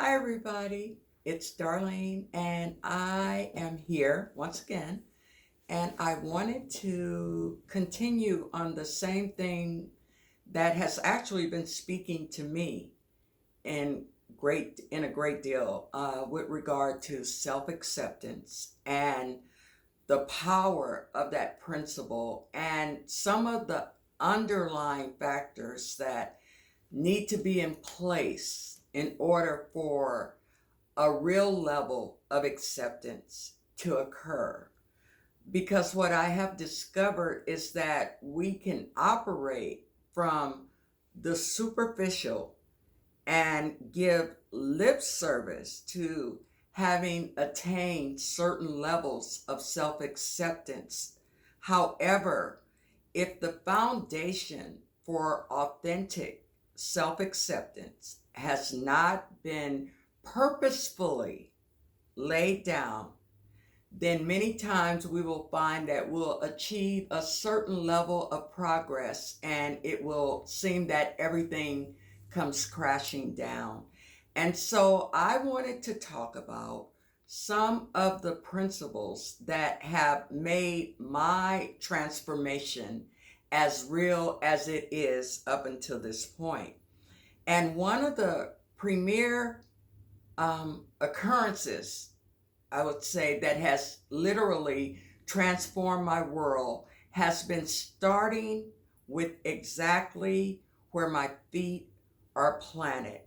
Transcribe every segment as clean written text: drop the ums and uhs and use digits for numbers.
Hi, everybody. It's Darlene, and I am here once again. And I wanted to continue on the same thing that has actually been speaking to me in a great deal with regard to self acceptance and the power of that principle and some of the underlying factors that need to be in place in order for a real level of acceptance to occur. Because what I have discovered is that we can operate from the superficial and give lip service to having attained certain levels of self acceptance. However, if the foundation for authentic self acceptance has not been purposefully laid down, then many times we will find that we'll achieve a certain level of progress and it will seem that everything comes crashing down. And so I wanted to talk about some of the principles that have made my transformation as real as it is up until this point. And one of the premier occurrences, I would say, that has literally transformed my world has been starting with exactly where my feet are planted.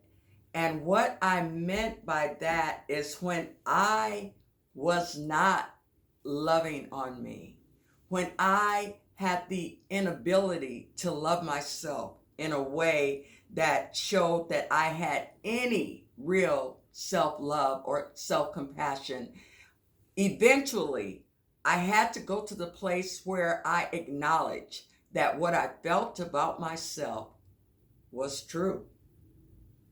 And what I meant by that is when I was not loving on me, when I had the inability to love myself in a way that showed that I had any real self love or self compassion, eventually I had to go to the place where I acknowledged that what I felt about myself was true,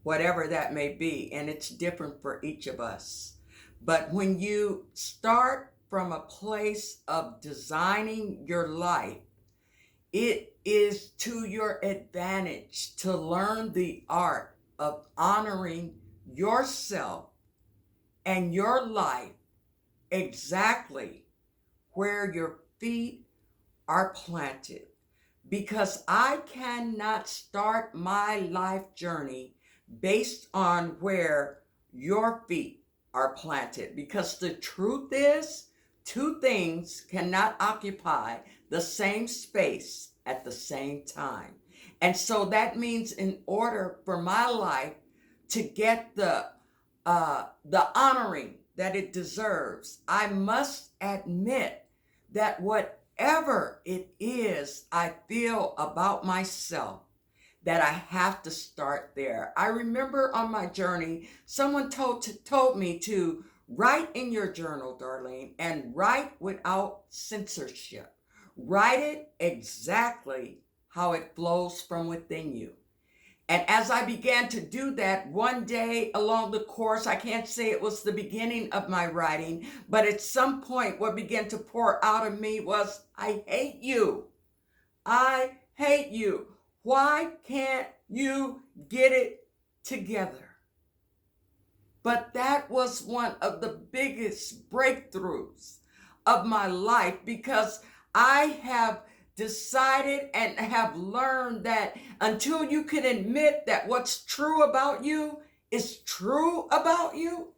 whatever that may be, and it's different for each of us. But when you start from a place of designing your life, it is to your advantage to learn the art of honoring yourself and your life exactly where your feet are planted. Because I cannot start my life journey based on where your feet are planted. Because the truth is, two things cannot occupy the same space at the same time. And so that means in order for my life to get the honoring that it deserves, I must admit that whatever it is I feel about myself, that I have to start there. I remember on my journey, someone told me to write in your journal, Darlene, and write without censorship. Write it exactly how it flows from within you. And as I began to do that, one day along the course, I can't say it was the beginning of my writing, but at some point, what began to pour out of me was, I hate you. I hate you. Why can't you get it together? But that was one of the biggest breakthroughs of my life, because I have decided and have learned that until you can admit that what's true about you is true about you,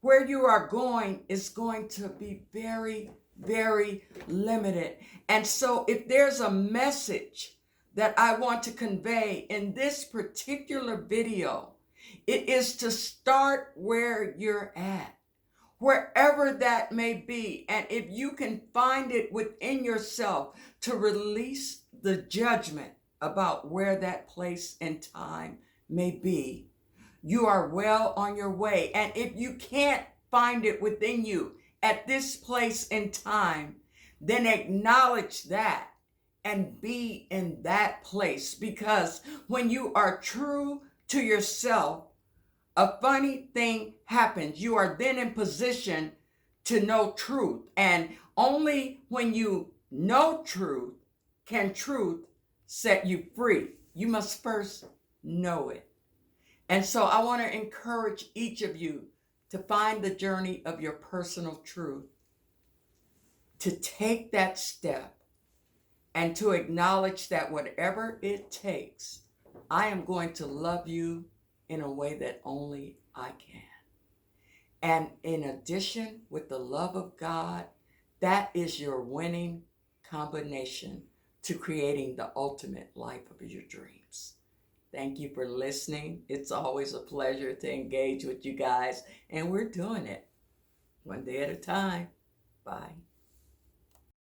where you are going is going to be very, very limited. And so if there's a message that I want to convey in this particular video, it is to start where you're at, wherever that may be. And if you can find it within yourself to release the judgment about where that place and time may be, you are well on your way. And if you can't find it within you at this place and time, then acknowledge that and be in that place. Because when you are true to yourself, a funny thing happens. You are then in position to know truth. And only when you know truth can truth set you free. You must first know it. And so I want to encourage each of you to find the journey of your personal truth, to take that step, and to acknowledge that whatever it takes, I am going to love you in a way that only I can. And in addition, with the love of God, that is your winning combination to creating the ultimate life of your dreams. Thank you for listening. It's always a pleasure to engage with you guys, and we're doing it one day at a time. Bye.